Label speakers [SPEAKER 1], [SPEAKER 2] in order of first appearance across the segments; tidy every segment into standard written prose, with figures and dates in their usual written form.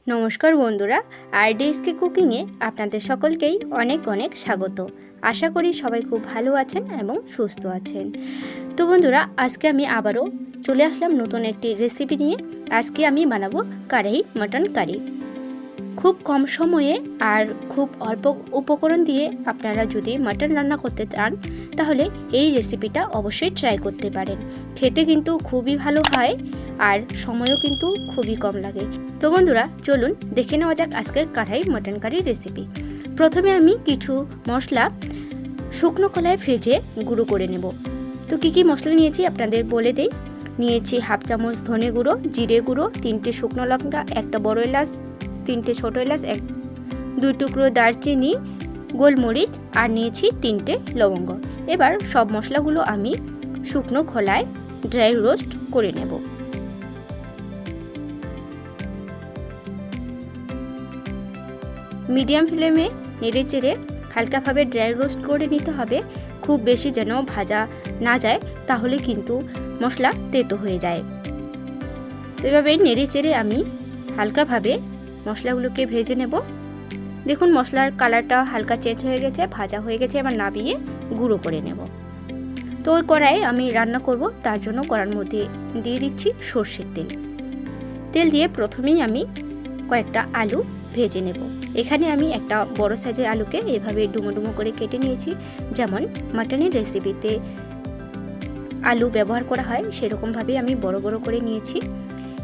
[SPEAKER 1] নমস্কার বন্ধুরা, rdhk কুকিংয়ে আপনাদের সকলকেই অনেক অনেক স্বাগত। আশা করি সবাই খুব ভালো আছেন এবং সুস্থ আছেন। তো বন্ধুরা, আজকে আমি আবারও চলে আসলাম নতুন একটি রেসিপি নিয়ে। আজকে আমি বানাবো কড়াই মটন কারি। খুব কম সময়ে আর খুব অল্প উপকরণ দিয়ে আপনারা যদি মটন রান্না করতে চান তাহলে এই রেসিপিটা অবশ্যই ট্রাই করতে পারেন। খেতে কিন্তু খুবই ভালো হয় আর সময়ও কিন্তু খুবই কম লাগে। তো বন্ধুরা, চলুন দেখে নেওয়া যাক আজকের কড়াই মটন কারি রেসিপি। প্রথমে আমি কিছু মশলা শুকনো কলায় ভেজে গুঁড়ো করে নেব। তো কী মশলা নিয়েছি আপনাদের বলে দেই। নিয়েছি হাফ চামচ ধনে গুঁড়ো, জিরে গুঁড়ো, 3টে শুকনো লঙ্কা, একটা বড় এলাচ, 3টে ছোটো এলাচ, 2 টুকরো দারচিনি, গোলমরিচ আর নিয়েছি 3টে লবঙ্গ। এবার সব মশলাগুলো আমি শুকনো খোলায় ড্রাই রোস্ট করে নেব। মিডিয়াম ফ্লেমে নেড়ে চেড়ে হালকাভাবে ড্রাই রোস্ট করে নিতে হবে। খুব বেশি যেন ভাজা না যায়, তাহলে কিন্তু মশলা তেতো হয়ে যায়। এভাবে নেড়ে চেড়ে আমি হালকাভাবে মশলাগুলোকে ভেজে নেব। দেখুন মশলার কালারটা হালকা চেঞ্জ হয়ে গেছে, ভাজা হয়ে গেছে। এবার নামিয়ে গুঁড়ো করে নেব। তো ওই কড়াই আমি রান্না করব, তার জন্য কড়ার মধ্যে দিয়ে দিচ্ছি সর্ষের তেল। তেল দিয়ে প্রথমেই আমি কয়েকটা আলু ভেজে নেব। এখানে আমি একটা বড় সাইজের আলুকে এভাবে ডুমো ডুমো করে কেটে নিয়েছি। যেমন মাটনের রেসিপিতে আলু ব্যবহার করা হয় সেরকমভাবে আমি বড় বড় করে নিয়েছি।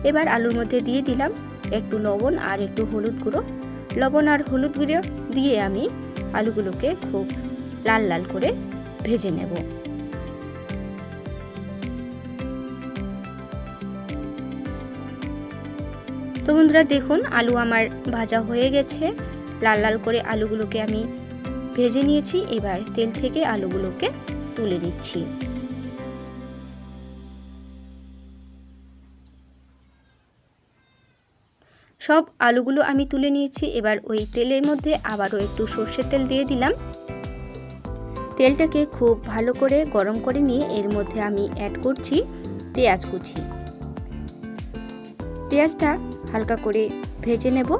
[SPEAKER 1] এবার আলুর মধ্যে দিয়ে দিলাম একটু লবণ আর একটু হলুদ গুঁড়ো। লবণ আর হলুদ গুঁড়ো দিয়ে আমি আলুগুলোকে খুব লাল লাল করে ভেজে নেব। তো বন্ধুরা দেখুন, আলু আমার ভাজা হয়ে গেছে। লাল লাল করে আলুগুলোকে আমি ভেজে নিয়েছি। এবার তেল থেকে আলুগুলোকে তুলে নিচ্ছি। সব আলুগুলো আমি তুলে নিয়েছি। এবার ওই তেলের মধ্যে আবারও একটু সর্ষের তেল দিয়ে দিলাম। তেলটাকে খুব ভালো করে গরম করে নিয়ে এর মধ্যে আমি অ্যাড করছি পেঁয়াজ কুচি। পেঁয়াজটা হালকা করে ভেজে নেব।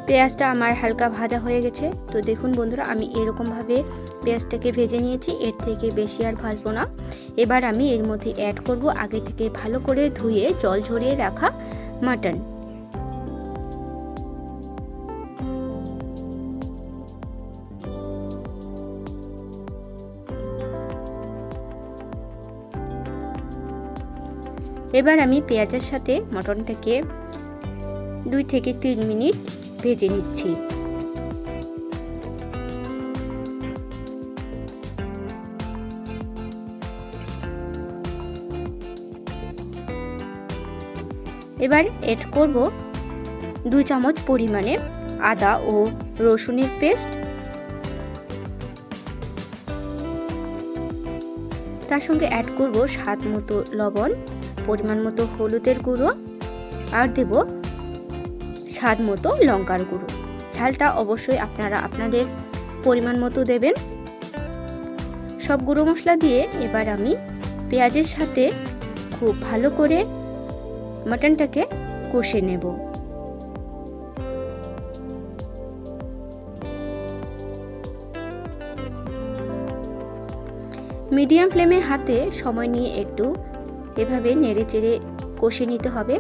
[SPEAKER 1] পেঁয়াজটা আমার হালকা ভাজা হয়ে গেছে। তো দেখুন বন্ধুরা, আমি এরকমভাবে পেঁয়াজটাকে ভেজে নিয়েছি, এর থেকে বেশি আর ভাজবো না। এবার আমি এর মধ্যে অ্যাড করব আগে থেকে ভালো করে ধুয়ে জল ঝরিয়ে রাখা মাটন। এবার আমি পেঁয়াজের সাথে মটনটাকে 2 থেকে 3 মিনিট ভেজে নিচ্ছি। এবার এড করব 2 চামচ পরিমাণে আদা ও রসুনের পেস্ট। তার সঙ্গে অ্যাড করব স্বাদ মতো লবণ, পরিমাণ মতো হলুদের গুঁড়ো আর দেব স্বাদ মতো লঙ্কার গুঁড়ো। ঝালটা অবশ্যই আপনারা আপনাদের পরিমাণ মতো দেবেন। সব গুঁড়ো মশলা দিয়ে এবার আমি পেঁয়াজের সাথে খুব ভালো করে মাটনটাকে কষে নেব। মিডিয়াম ফ্লেমে হাতে সময় নিয়ে একটু এভাবে নেড়ে চেড়ে কষে নিতে হবে।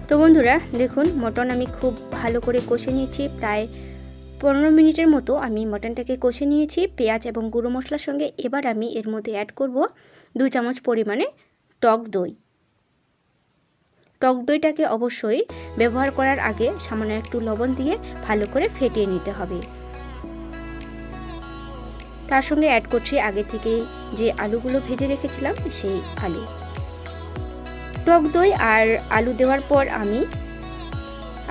[SPEAKER 1] তো বন্ধুরা দেখুন, মটন আমি খুব ভালো করে কষে নিয়েছি। প্রায় 15 মিনিটের মতো আমি মটনটাকে কষে নিয়েছি পেঁয়াজ এবং গুঁড়ো মশলার সঙ্গে। এবার আমি এর মধ্যে অ্যাড করব 2 চামচ পরিমাণে টক দই। টক দইটাকে অবশ্যই ব্যবহার করার আগে সামান্য একটু লবণ দিয়ে ভালো করে ফেটিয়ে নিতে হবে। তার সঙ্গে অ্যাড করছি আগে থেকে যে আলুগুলো ভেজে রেখেছিলাম সেই আলু। টক দই আর আলু দেওয়ার পর আমি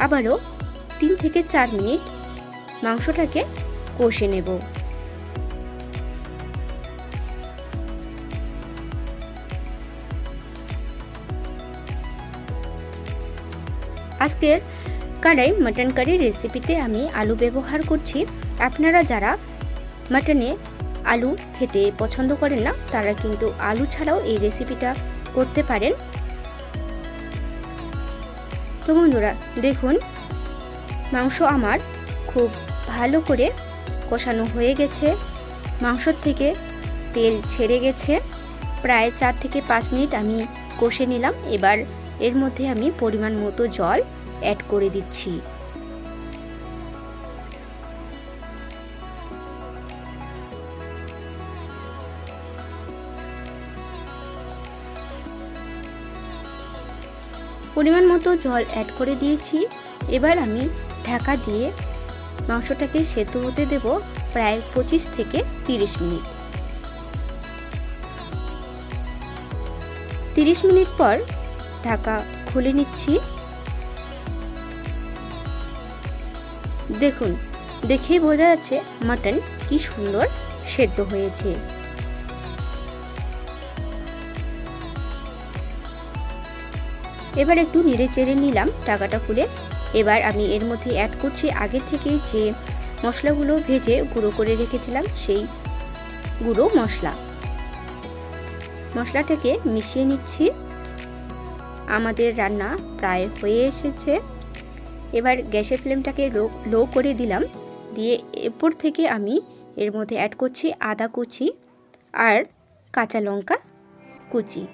[SPEAKER 1] আবারও 3 থেকে 4 মিনিট মাংসটাকে কষে নেব। আজকের কাড়াই মাটন কারি রেসিপিতে আমি আলু ব্যবহার করছি। আপনারা যারা মাটনে আলু খেতে পছন্দ করেন না তারা কিন্তু আলু ছাড়াও এই রেসিপিটা করতে পারেন। তো বন্ধুরা দেখুন, মাংস আমার খুব ভালো করে কষানো হয়ে গেছে, মাংসর থেকে তেল ছেড়ে গেছে। প্রায় 4 থেকে 5 মিনিট আমি কষে নিলাম। এবার এর মধ্যে আমি পরিমাণ মতো জল অ্যাড করে দিচ্ছি। পরিমাণ মতো জল অ্যাড করে দিয়েছি। এবার আমি ঢাকা দিয়ে মাংসটাকে সেদ্ধ হতে দেব প্রায় 25 থেকে 30 মিনিট। 30 মিনিট পর ঢাকা খুলে নিচ্ছি। দেখুন, দেখেই বোঝা যাচ্ছে মাটন কি সুন্দর সেদ্ধ হয়েছে। এবার একটু নেড়ে চেড়ে নিলাম ঢাকাটা খুলে। এবার আমি এর মধ্যে অ্যাড করছি আগে থেকে যে মশলাগুলো ভেজে গুঁড়ো করে রেখেছিলাম, সেই গুঁড়ো মশলাটাকে মিশিয়ে নিচ্ছি। আমাদের রান্না প্রায় হয়ে এসেছে। এবার গ্যাসের ফ্লেমটাকে লো করে দিলাম। দিয়ে এরপর থেকে আমি এর মধ্যে অ্যাড করছি আদা কুচি আর কাঁচা লঙ্কা কুচি।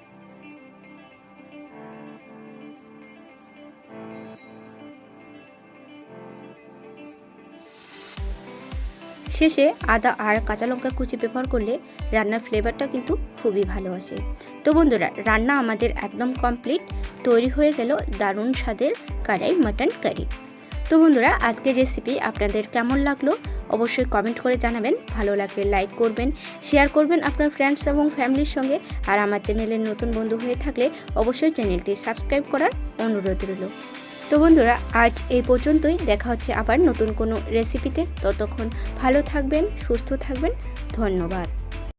[SPEAKER 1] শেষে আদা আর কাঁচা লঙ্কা কুচি ব্যবহার করলে রান্নার ফ্লেভারটা কিন্তু খুবই ভালো আসে। তো বন্ধুরা, রান্না আমাদের একদম কমপ্লিট। তৈরি হয়ে গেল দারুণ স্বাদের কাড়াই মাটন কারি। তো বন্ধুরা, আজকের রেসিপি আপনাদের কেমন লাগলো অবশ্যই কমেন্ট করে জানাবেন। ভালো লাগলে লাইক করবেন, শেয়ার করবেন আপনার ফ্রেন্ডস এবং ফ্যামিলির সঙ্গে। আর আমার চ্যানেলের নতুন বন্ধু হয়ে থাকলে অবশ্যই চ্যানেলটি সাবস্ক্রাইব করার অনুরোধ রইল। তো বন্ধুরা, আজ এই পর্যন্তই। দেখা হচ্ছে আবার নতুন কোনো রেসিপিতে। ততক্ষণ ভালো থাকবেন, সুস্থ থাকবেন। ধন্যবাদ।